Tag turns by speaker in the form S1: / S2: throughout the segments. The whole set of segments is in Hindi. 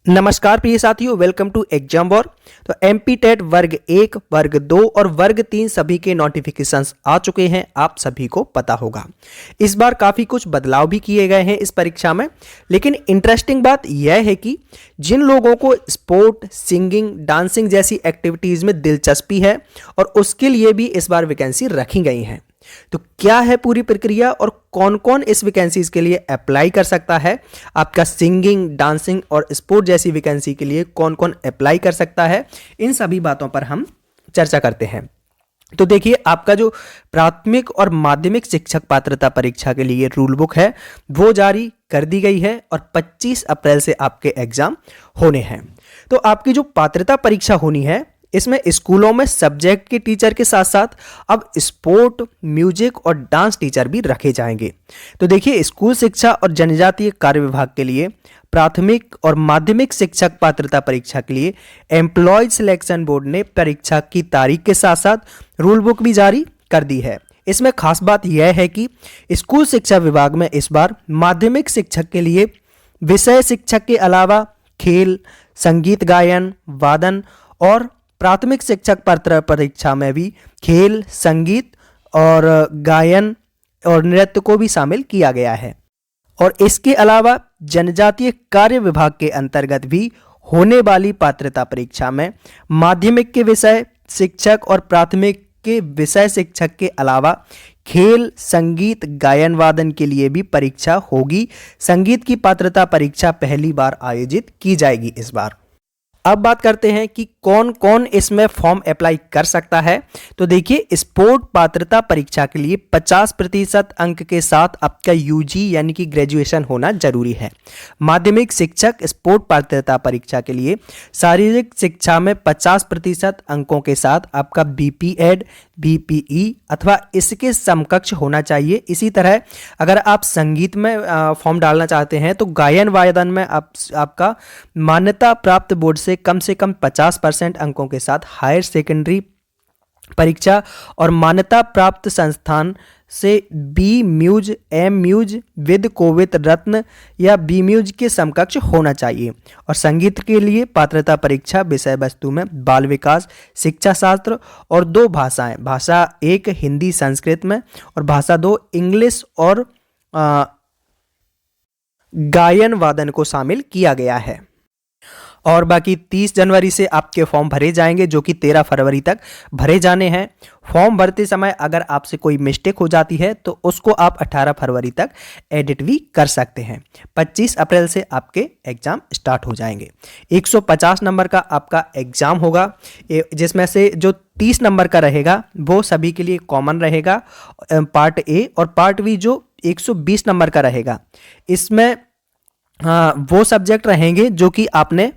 S1: नमस्कार प्रिय साथियों, वेलकम टू एग्जाम वॉर। तो एमपी टेट वर्ग 1, वर्ग 2 और वर्ग 3 सभी के नोटिफिकेशंस आ चुके हैं, आप सभी को पता होगा। इस बार काफ़ी कुछ बदलाव भी किए गए हैं इस परीक्षा में, लेकिन इंटरेस्टिंग बात यह है कि जिन लोगों को स्पोर्ट, सिंगिंग, डांसिंग जैसी एक्टिविटीज़ में दिलचस्पी है और उसके लिए भी इस बार वैकेंसी रखी गई हैं। तो क्या है पूरी प्रक्रिया और कौन कौन इस वैकेंसीज के लिए अप्लाई कर सकता है? आपका सिंगिंग, डांसिंग और स्पोर्ट जैसी वैकेंसी के लिए कौन कौन अप्लाई कर सकता है, इन सभी बातों पर हम चर्चा करते हैं। तो देखिए, आपका जो प्राथमिक और माध्यमिक शिक्षक पात्रता परीक्षा के लिए रूल बुक है वो जारी कर दी गई है और 25 अप्रैल से आपके एग्जाम होने हैं। तो आपकी जो पात्रता परीक्षा होनी है, इसमें स्कूलों में सब्जेक्ट के टीचर के साथ साथ अब स्पोर्ट, म्यूजिक और डांस टीचर भी रखे जाएंगे। तो देखिए, स्कूल शिक्षा और जनजातीय कार्य विभाग के लिए प्राथमिक और माध्यमिक शिक्षक पात्रता परीक्षा के लिए एम्प्लॉयज सिलेक्शन बोर्ड ने परीक्षा की तारीख के साथ साथ रूल बुक भी जारी कर दी है। इसमें खास बात यह है कि स्कूल शिक्षा विभाग में इस बार माध्यमिक शिक्षक के लिए विषय शिक्षक के अलावा खेल, संगीत, गायन, वादन और प्राथमिक शिक्षक पात्रता परीक्षा में भी खेल, संगीत और गायन और नृत्य को भी शामिल किया गया है। और इसके अलावा जनजातीय कार्य विभाग के अंतर्गत भी होने वाली पात्रता परीक्षा में माध्यमिक के विषय शिक्षक और प्राथमिक के विषय शिक्षक के अलावा खेल, संगीत, गायन, वादन के लिए भी परीक्षा होगी। संगीत की पात्रता परीक्षा पहली बार आयोजित की जाएगी इस बार। अब बात करते हैं कि कौन कौन इसमें फॉर्म अप्लाई कर सकता है। तो देखिए, स्पोर्ट पात्रता परीक्षा के लिए 50% अंक के साथ आपका यूजी यानी कि ग्रेजुएशन होना जरूरी है। माध्यमिक शिक्षक स्पोर्ट पात्रता परीक्षा के लिए शारीरिक शिक्षा में 50% अंकों के साथ आपका बीपीएड, बीपीई अथवा इसके समकक्ष होना चाहिए। इसी तरह अगर आप संगीत में फॉर्म डालना चाहते हैं तो गायन वादन में आपका मान्यता प्राप्त बोर्ड से कम 50% अंकों के साथ हायर सेकेंडरी परीक्षा और मान्यता प्राप्त संस्थान से B Mus, M Mus with कोविद रत्न या बी म्यूज के समकक्ष होना चाहिए। और संगीत के लिए पात्रता परीक्षा विषय वस्तु में बाल विकास, शिक्षा शास्त्र और 2 भाषाएं, भाषा 1 हिंदी संस्कृत में और भाषा 2 इंग्लिश और गायन वादन को शामिल किया गया है। और बाकी 30 जनवरी से आपके फॉर्म भरे जाएंगे, जो कि 13 फरवरी तक भरे जाने हैं। फॉर्म भरते समय अगर आपसे कोई मिस्टेक हो जाती है तो उसको आप 18 फरवरी तक एडिट भी कर सकते हैं। 25 अप्रैल से आपके एग्जाम स्टार्ट हो जाएंगे। 150 नंबर का आपका एग्जाम होगा, जिसमें से जो 30 नंबर का रहेगा वो सभी के लिए कॉमन रहेगा, पार्ट ए, और पार्ट बी जो 120 नंबर का रहेगा, इसमें वो सब्जेक्ट रहेंगे जो कि आपने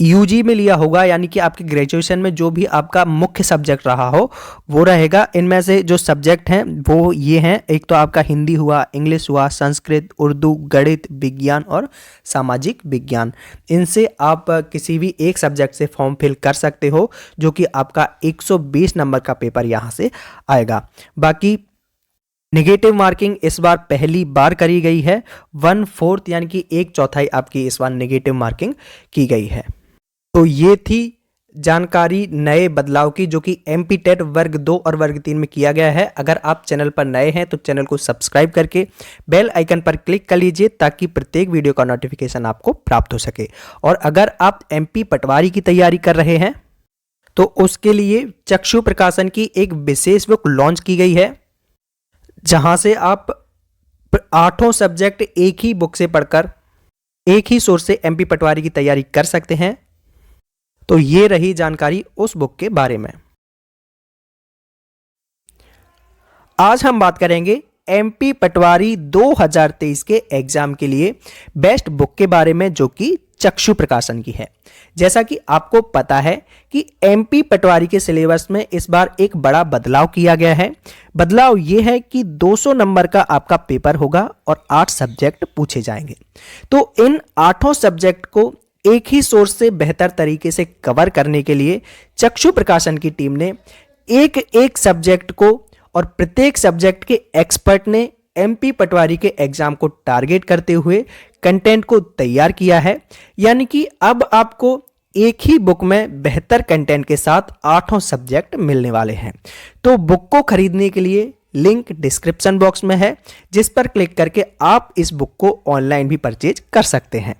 S1: यूजी में लिया होगा, यानी कि आपके ग्रेजुएशन में जो भी आपका मुख्य सब्जेक्ट रहा हो वो रहेगा। इनमें से जो सब्जेक्ट हैं वो ये हैं, एक तो आपका हिंदी हुआ, इंग्लिश हुआ, संस्कृत, उर्दू, गणित, विज्ञान और सामाजिक विज्ञान। इनसे आप किसी भी एक सब्जेक्ट से फॉर्म फिल कर सकते हो, जो कि आपका 120 नंबर का पेपर यहाँ से आएगा। बाकी नेगेटिव मार्किंग इस बार पहली बार करी गई है, 1/4 यानी कि 1/4 आपकी इस बार नेगेटिव मार्किंग की गई है। तो ये थी जानकारी नए बदलाव की, जो कि एमपी टेट वर्ग 2 और वर्ग 3 में किया गया है। अगर आप चैनल पर नए हैं तो चैनल को सब्सक्राइब करके बेल आइकन पर क्लिक कर लीजिए, ताकि प्रत्येक वीडियो का नोटिफिकेशन आपको प्राप्त हो सके। और अगर आप एमपी पटवारी की तैयारी कर रहे हैं तो उसके लिए चक्षु प्रकाशन की एक विशेष बुक लॉन्च की गई है, जहां से आप 8 सब्जेक्ट एक ही बुक से पढ़कर एक ही सोर्स से एमपी पटवारी की तैयारी कर सकते हैं। तो ये रही जानकारी उस बुक के बारे में। आज हम बात करेंगे एमपी पटवारी 2023 के एग्जाम के लिए बेस्ट बुक के बारे में, जो कि चक्षु प्रकाशन की है। जैसा कि आपको पता है कि एमपी पटवारी के सिलेबस में इस बार एक बड़ा बदलाव किया गया है। बदलाव यह है कि 200 नंबर का आपका पेपर होगा और 8 सब्जेक्ट पूछे जाएंगे। तो इन 8 सब्जेक्ट को एक ही सोर्स से बेहतर तरीके से कवर करने के लिए चक्षु प्रकाशन की टीम ने एक एक सब्जेक्ट को और प्रत्येक सब्जेक्ट के एक्सपर्ट ने एमपी पटवारी के एग्जाम को टारगेट करते हुए कंटेंट को तैयार किया है, यानी कि अब आपको एक ही बुक में बेहतर कंटेंट के साथ 8 सब्जेक्ट मिलने वाले हैं। तो बुक को खरीदने के लिए लिंक डिस्क्रिप्शन बॉक्स में है, जिस पर क्लिक करके आप इस बुक को ऑनलाइन भी परचेज कर सकते हैं।